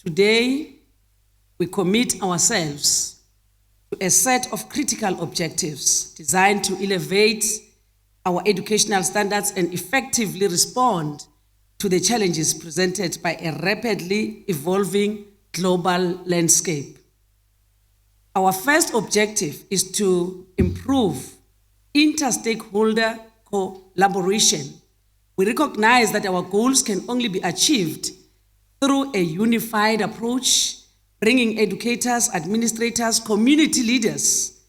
today, we commit ourselves to a set of critical objectives designed to elevate our educational standards and effectively respond to the challenges presented by a rapidly evolving global landscape. Our first objective is to improve inter-stakeholder collaboration. We recognize that our goals can only be achieved through a unified approach, bringing educators, administrators, community leaders,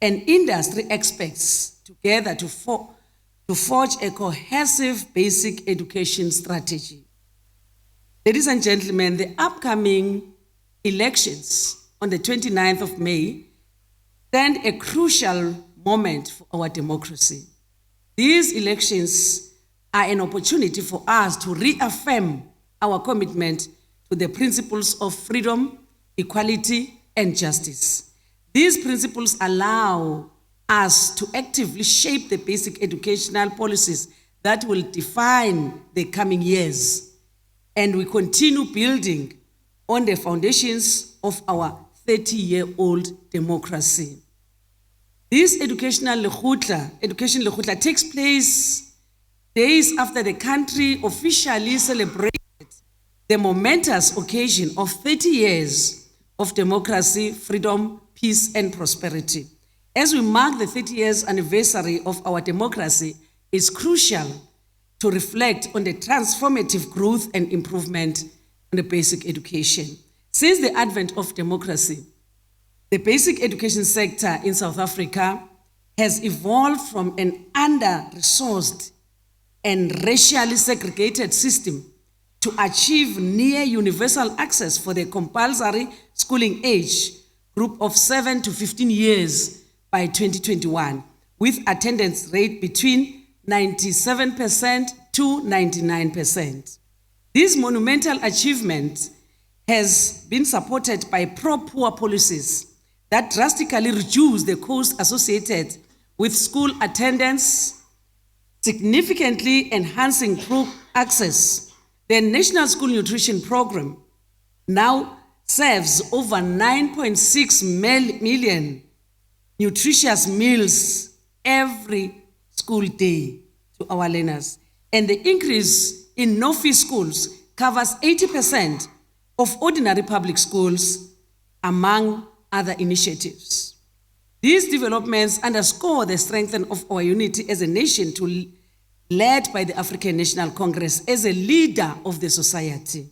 and industry experts together to forge a cohesive basic education strategy. Ladies and gentlemen, the upcoming elections on the 29th of May stand a crucial moment for our democracy. These elections are an opportunity for us to reaffirm our commitment to the principles of freedom, equality, and justice. These principles allow us to actively shape the basic educational policies that will define the coming years, and we continue building on the foundations of our 30-year-old democracy. This education Lekgotla takes place days after the country officially celebrated the momentous occasion of 30 years of democracy, freedom, peace, and prosperity. As we mark the 30 years anniversary of our democracy, it's crucial to reflect on the transformative growth and improvement in the basic education. Since the advent of democracy, the basic education sector in South Africa has evolved from an under-resourced and racially segregated system to achieve near universal access for the compulsory schooling age group of 7 to 15 years by 2021, with attendance rate between 97% to 99%. This monumental achievement has been supported by pro-poor policies that drastically reduce the cost associated with school attendance, significantly enhancing access. The National School Nutrition Program now serves over 9.6 million nutritious meals every school day to our learners. And the increase in no-fee schools covers 80% of ordinary public schools, among other initiatives. These developments underscore the strength of our unity as a nation led by the African National Congress as a leader of the society.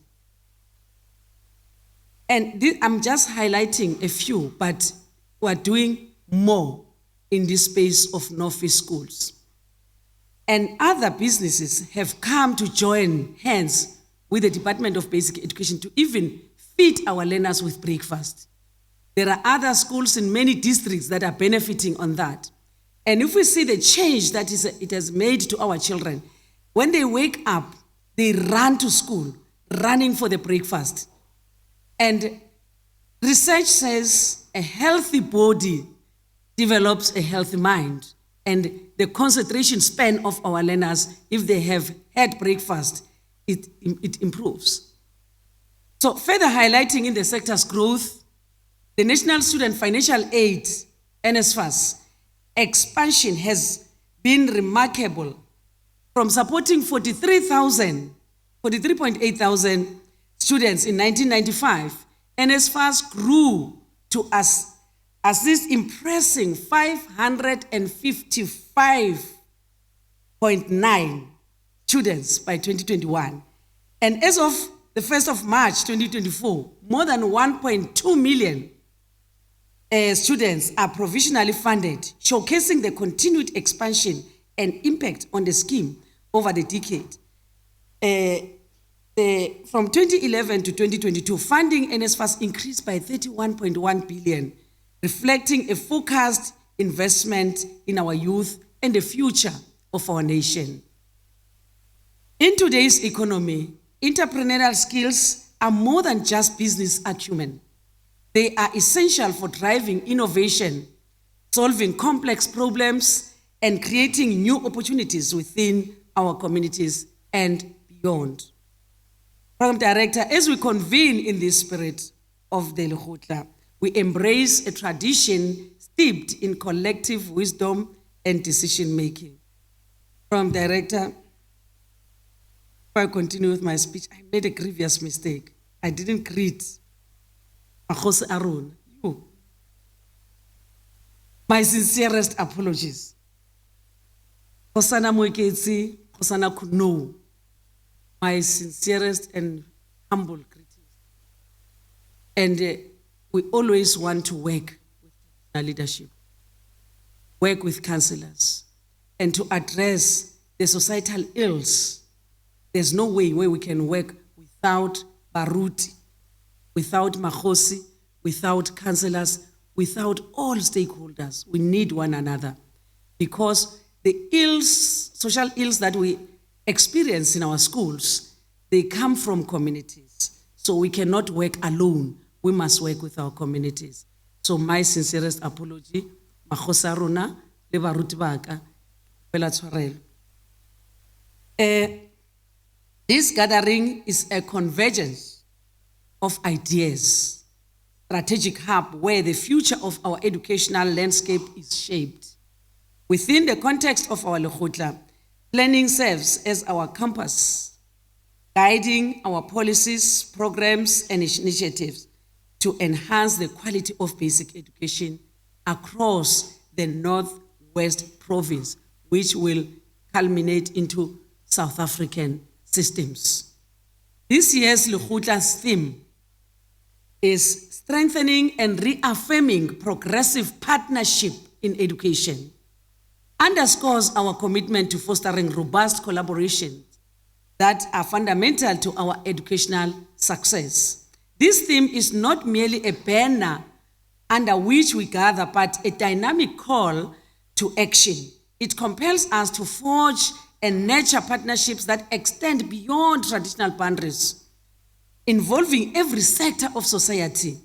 And I'm just highlighting a few, but we're doing more in this space of no-fee schools. And other businesses have come to join hands with the Department of Basic Education to even feed our learners with breakfast. There are other schools in many districts that are benefiting on that. And if we see the change that it has made to our children, when they wake up, they run to school, running for the breakfast. And research says a healthy body develops a healthy mind, and the concentration span of our learners, if they have had breakfast, it improves. So further highlighting in the sector's growth, the National Student Financial Aid, NSFAS, expansion has been remarkable. From supporting 43.8 thousand students in 1995, NSFAS grew to assist impressing 555.9 students by 2021. And as of the 1st of March 2024, more than 1.2 million students are provisionally funded, showcasing the continued expansion and impact on the scheme over the decade. From 2011 to 2022, funding NSFAS increased by 31.1 billion, reflecting a focused investment in our youth and the future of our nation. In today's economy, entrepreneurial skills are more than just business acumen. They are essential for driving innovation, solving complex problems, and creating new opportunities within our communities and beyond. Program Director, as we convene in this spirit of the Lekgotla, we embrace a tradition steeped in collective wisdom and decision-making. Program Director, before I continue with my speech, I made a grievous mistake. I didn't greet Makhosi Arun. You. My sincerest apologies. Khosana Moeketsi, Khosana Kuno. My sincerest and humble greetings. And we always want to work with traditional leadership, work with councillors, and to address the societal ills. There's no way where we can work without Baruti, without Makhosi, without councillors, without all stakeholders. We need one another because the ills, social ills that we experience in our schools, they come from communities. So we cannot work alone. We must work with our communities. So my sincerest apology, Makhosi Aruna, le baruti baka, pela tshwarelo. This gathering is a convergence of ideas, strategic hub where the future of our educational landscape is shaped. Within the context of our Lekgotla, planning serves as our compass, guiding our policies, programs, and initiatives to enhance the quality of basic education across the Northwest Province, which will culminate into South African systems. This year's Lekgotla's theme is strengthening and reaffirming progressive partnership in education, underscores our commitment to fostering robust collaboration that are fundamental to our educational success. This theme is not merely a banner under which we gather, but a dynamic call to action. It compels us to forge and nurture partnerships that extend beyond traditional boundaries, involving every sector of society,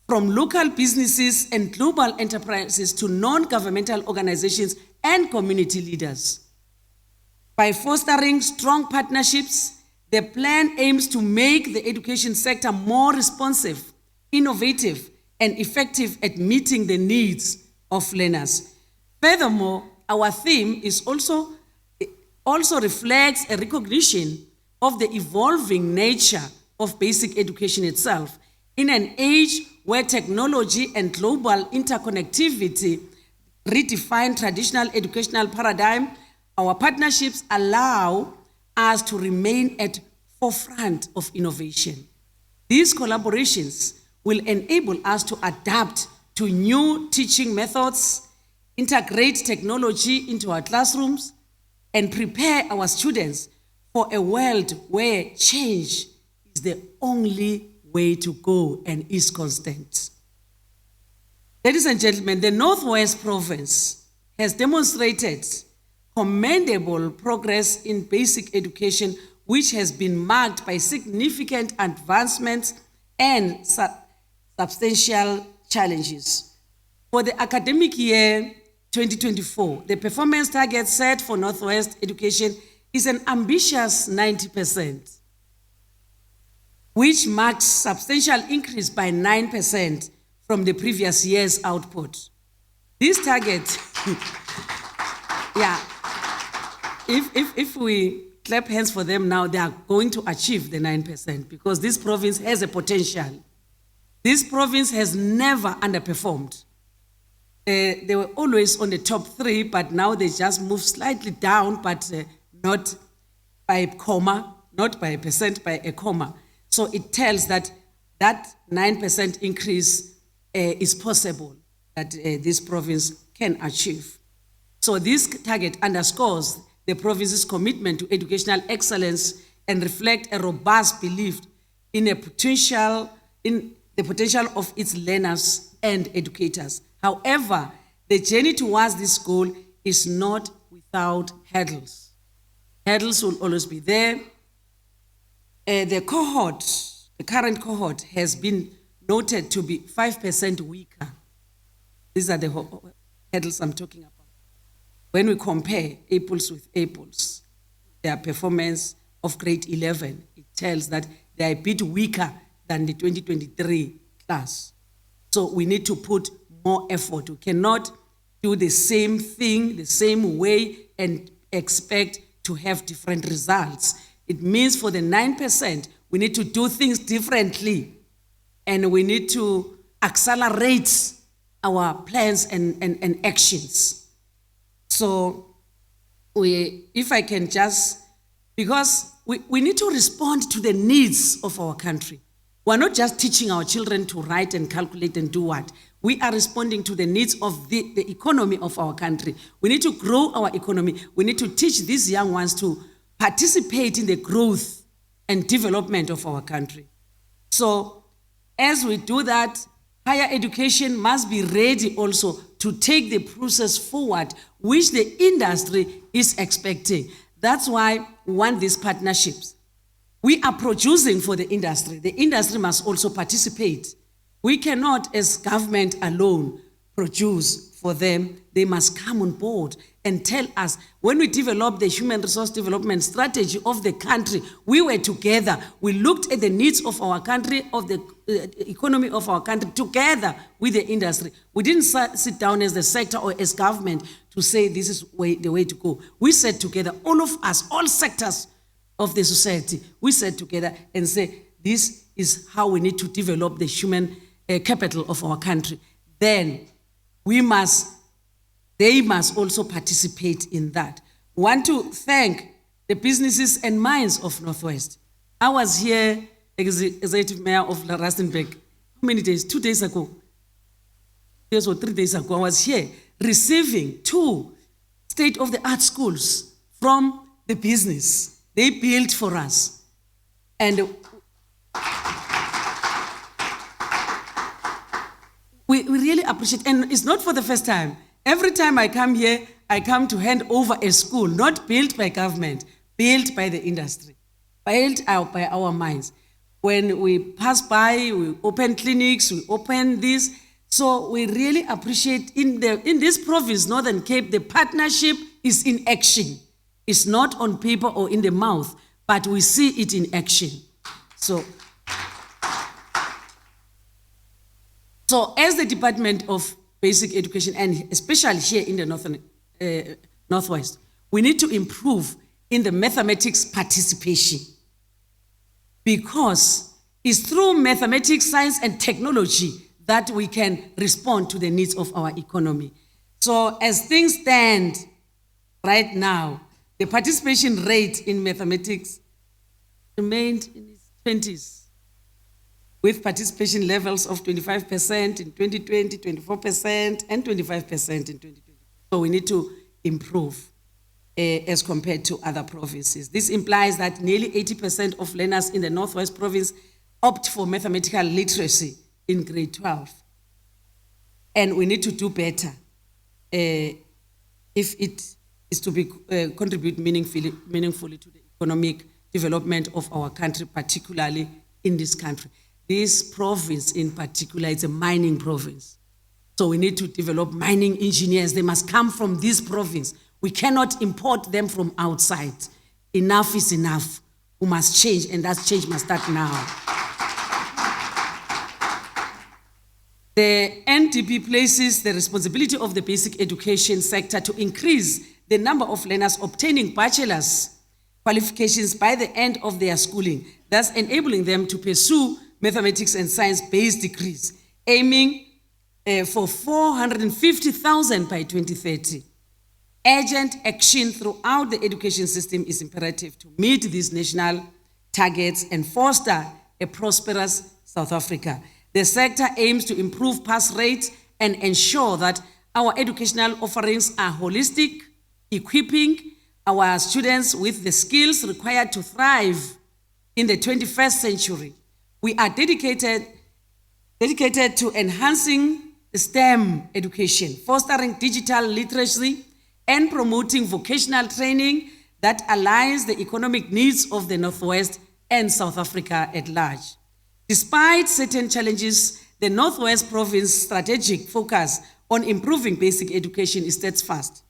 from local businesses and global enterprises to non-governmental organizations and community leaders. By fostering strong partnerships, the plan aims to make the education sector more responsive, innovative, and effective at meeting the needs of learners. Furthermore, our theme is also reflects a recognition of the evolving nature of basic education itself. In an age where technology and global interconnectivity redefine traditional educational paradigm, our partnerships allow us to remain at forefront of innovation. These collaborations will enable us to adapt to new teaching methods, integrate technology into our classrooms, and prepare our students for a world where change is the only way to go and is constant. Ladies and gentlemen, the Northwest Province has demonstrated commendable progress in basic education, which has been marked by significant advancements and substantial challenges. For the academic year 2024, the performance target set for Northwest education is an ambitious 90%, which marks substantial increase by 9% from the previous year's output. This target, yeah, if we clap hands for them now, they are going to achieve the 9% because this province has a potential. This province has never underperformed. They were always on the top 3, but now they just move slightly down, but not by a comma, not by a percent, by a comma. So it tells that 9% increase is possible that this province can achieve. So this target underscores the province's commitment to educational excellence and reflect a robust belief in the potential of its learners and educators. However, the journey towards this goal is not without hurdles. Hurdles will always be there. The current cohort has been noted to be 5% weaker. These are the hurdles I'm talking about. When we compare apples with apples, their performance of grade 11, it tells that they are a bit weaker than the 2023 class. So we need to put more effort. We cannot do the same thing, the same way, and expect to have different results. It means for the 9%, we need to do things differently, and we need to accelerate our plans and actions. So if I can just, because we need to respond to the needs of our country. We're not just teaching our children to write and calculate and do what. We are responding to the needs of the economy of our country. We need to grow our economy. We need to teach these young ones to participate in the growth and development of our country. So as we do that, higher education must be ready also to take the process forward, which the industry is expecting. That's why we want these partnerships. We are producing for the industry. The industry must also participate. We cannot, as government alone, produce for them. They must come on board and tell us. When we developed the human resource development strategy of the country, we were together. We looked at the needs of our country, of the economy of our country, together with the industry. We didn't sit down as the sector or as government to say this is the way to go. We sat together, all of us, all sectors of the society. We sat together and say, this is how we need to develop the human capital of our country. Then they must also participate in that. I want to thank the businesses and minds of Northwest. I was here, Executive Mayor of Rustenburg, how many days? 2 days ago. 2 days or 3 days ago, I was here receiving 2 state-of-the-art schools from the business. They built for us. And we really appreciate, and it's not for the first time. Every time I come here, I come to hand over a school, not built by government, built by the industry, built out by our minds. When we pass by, we open clinics, we open this. So we really appreciate in this province, Northern Cape, the partnership is in action. It's not on paper or in the mouth, but we see it in action. So as the Department of Basic Education, and especially here in the Northwest, we need to improve in the mathematics participation, because it's through mathematics, science, and technology that we can respond to the needs of our economy. So as things stand right now, the participation rate in mathematics remained in its 20s, with participation levels of 25% in 2020, 24%, and 25% in 2020. So we need to improve as compared to other provinces. This implies that nearly 80% of learners in the Northwest province opt for mathematical literacy in grade 12. And we need to do better if it is to be contribute meaningfully to the economic development of our country, particularly in this country. This province in particular is a mining province. So we need to develop mining engineers. They must come from this province. We cannot import them from outside. Enough is enough. We must change, and that change must start now. The NDP places the responsibility of the basic education sector to increase the number of learners obtaining bachelor's qualifications by the end of their schooling, thus enabling them to pursue mathematics and science-based degrees, aiming for 450,000 by 2030. Urgent action throughout the education system is imperative to meet these national targets and foster a prosperous South Africa. The sector aims to improve pass rates and ensure that our educational offerings are holistic, equipping our students with the skills required to thrive in the 21st century. We are dedicated to enhancing STEM education, fostering digital literacy, and promoting vocational training that aligns the economic needs of the Northwest and South Africa at large. Despite certain challenges, the Northwest Province strategic focus on improving basic education is steadfast.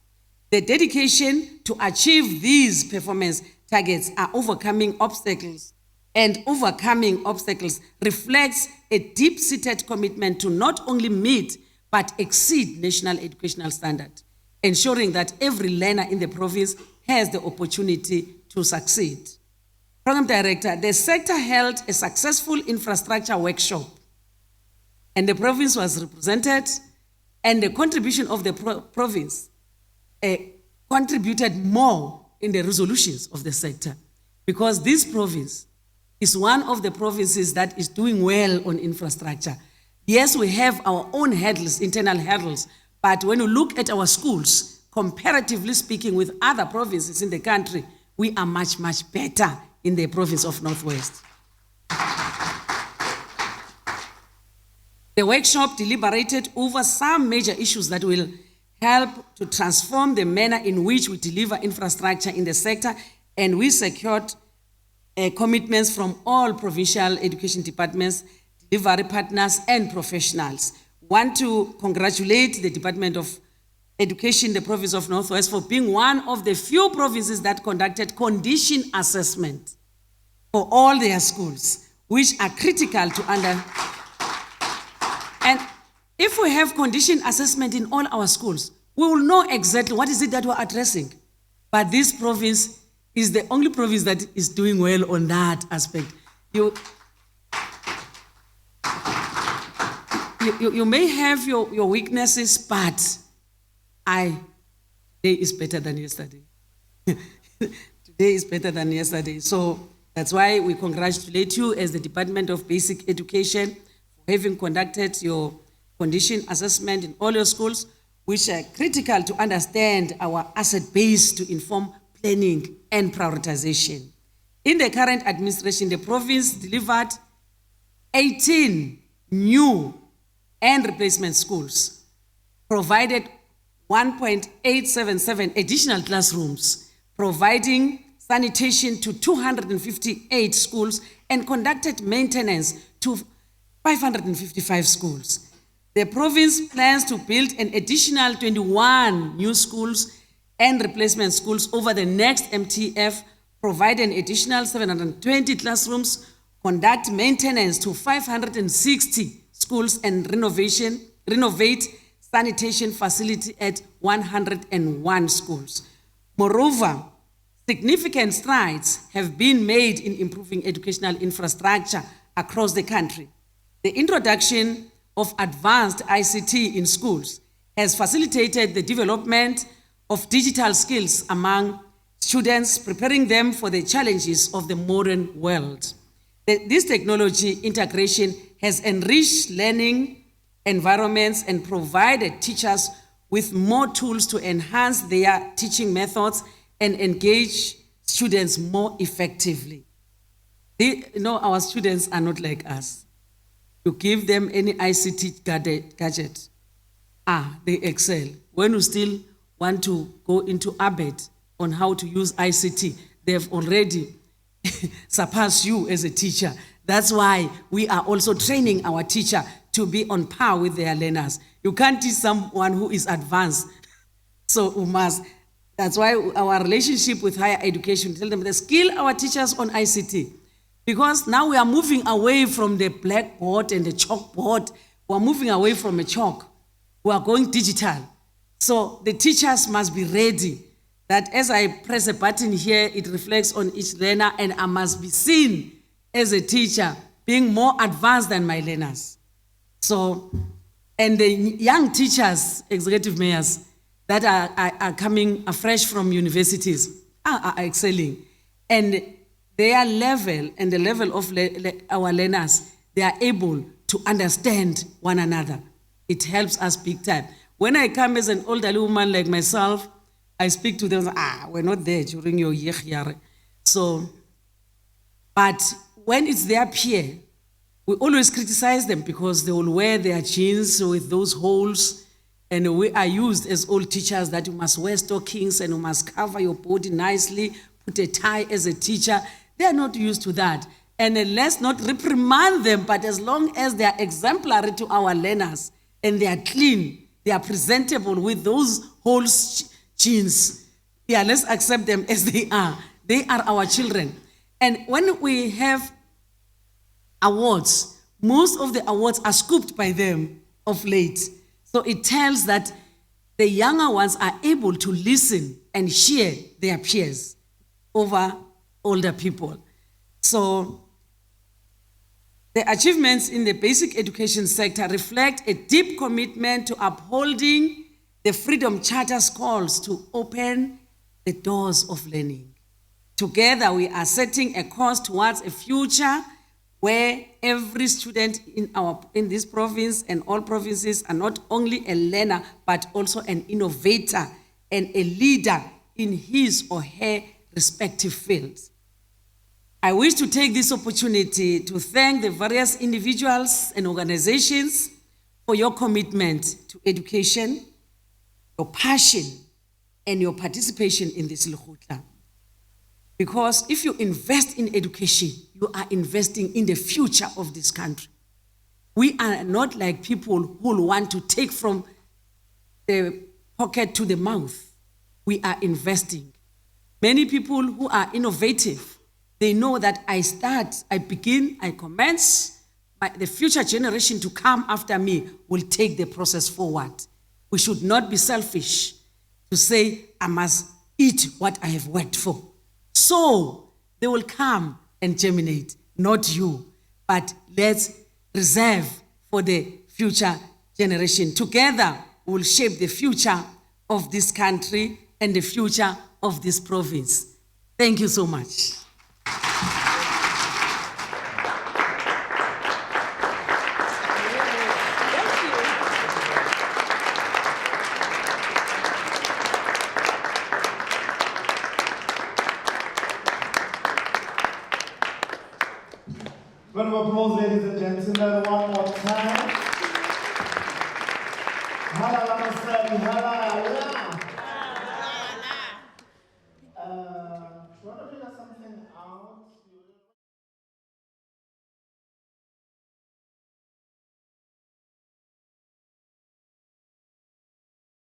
The dedication to achieve these performance targets are overcoming obstacles and overcoming obstacles reflects a deep-seated commitment to not only meet but exceed national educational standards, ensuring that every learner in the province has the opportunity to succeed. Program Director, the sector held a successful infrastructure workshop, and the province was represented, and the contribution of the province contributed more in the resolutions of the sector, because this province is one of the provinces that is doing well on infrastructure. Yes, we have our own hurdles, internal hurdles, but when you look at our schools, comparatively speaking with other provinces in the country, we are much, much better in the province of Northwest. The workshop deliberated over some major issues that will help to transform the manner in which we deliver infrastructure in the sector, and we secured commitments from all provincial education departments, delivery partners, and professionals. Want to congratulate the Department of Education, the province of Northwest, for being one of the few provinces that conducted condition assessment for all their schools, which are critical to And if we have condition assessment in all our schools, we will know exactly what is it that we're addressing. But this province is the only province that is doing well on that aspect. You may have your weaknesses, but today is better than yesterday. Today is better than yesterday. So that's why we congratulate you as the Department of Basic Education for having conducted your condition assessment in all your schools, which are critical to understand our asset base to inform planning and prioritization. In the current administration, the province delivered 18 new and replacement schools, provided 1.877 additional classrooms, providing sanitation to 258 schools, and conducted maintenance to 555 schools. The province plans to build an additional 21 new schools and replacement schools over the next MTF, provide an additional 720 classrooms, conduct maintenance to 560 schools, and renovate sanitation facility at 101 schools. Moreover, significant strides have been made in improving educational infrastructure across the country. The introduction of advanced ICT in schools has facilitated the development of digital skills among students, preparing them for the challenges of the modern world. This technology integration has enriched learning environments and provided teachers with more tools to enhance their teaching methods and engage students more effectively. Our students are not like us. You give them any ICT gadget, they excel. When you still want to go into ABET on how to use ICT, they've already surpassed you as a teacher. That's why we are also training our teacher to be on par with their learners. You can't teach someone who is advanced. So we must. That's why our relationship with higher education, tell them to skill our teachers on ICT. Because now we are moving away from the blackboard and the chalkboard. We are moving away from a chalk. We are going digital. So the teachers must be ready that as I press a button here, it reflects on each learner, and I must be seen as a teacher being more advanced than my learners. So, and the young teachers, executive mayors, that are coming afresh from universities are excelling. And their level and the level of our learners, they are able to understand one another. It helps us big time. When I come as an elderly woman like myself, I speak to them, we're not there during your year. So, but when it's their peer, we always criticize them because they will wear their jeans with those holes, and we are used as old teachers that you must wear stockings and you must cover your body nicely, put a tie as a teacher. They are not used to that. And let's not reprimand them, but as long as they are exemplary to our learners and they are clean, they are presentable with those whole jeans, let's accept them as they are. They are our children. And when we have awards. Most of the awards are scooped by them of late. So it tells that the younger ones are able to listen and hear their peers over older people. So the achievements in the basic education sector reflect a deep commitment to upholding the Freedom Charter's calls to open the doors of learning. Together, we are setting a course towards a future where every student in this province and all provinces are not only a learner, but also an innovator and a leader in his or her respective fields. I wish to take this opportunity to thank the various individuals and organizations for your commitment to education, your passion, and your participation in this Lekgotla. Because if you invest in education, you are investing in the future of this country. We are not like people who want to take from the pocket to the mouth. We are investing. Many people who are innovative, they know that I begin, I commence, the future generation to come after me will take the process forward. We should not be selfish to say, I must eat what I have worked for. So they will come and germinate, not you, but let's reserve for the future generation. Together, we will shape the future of this country and the future of this province. Thank you so much. Round of applause, ladies and gentlemen, one more time. Halala Masai, halala. Want to figure something out?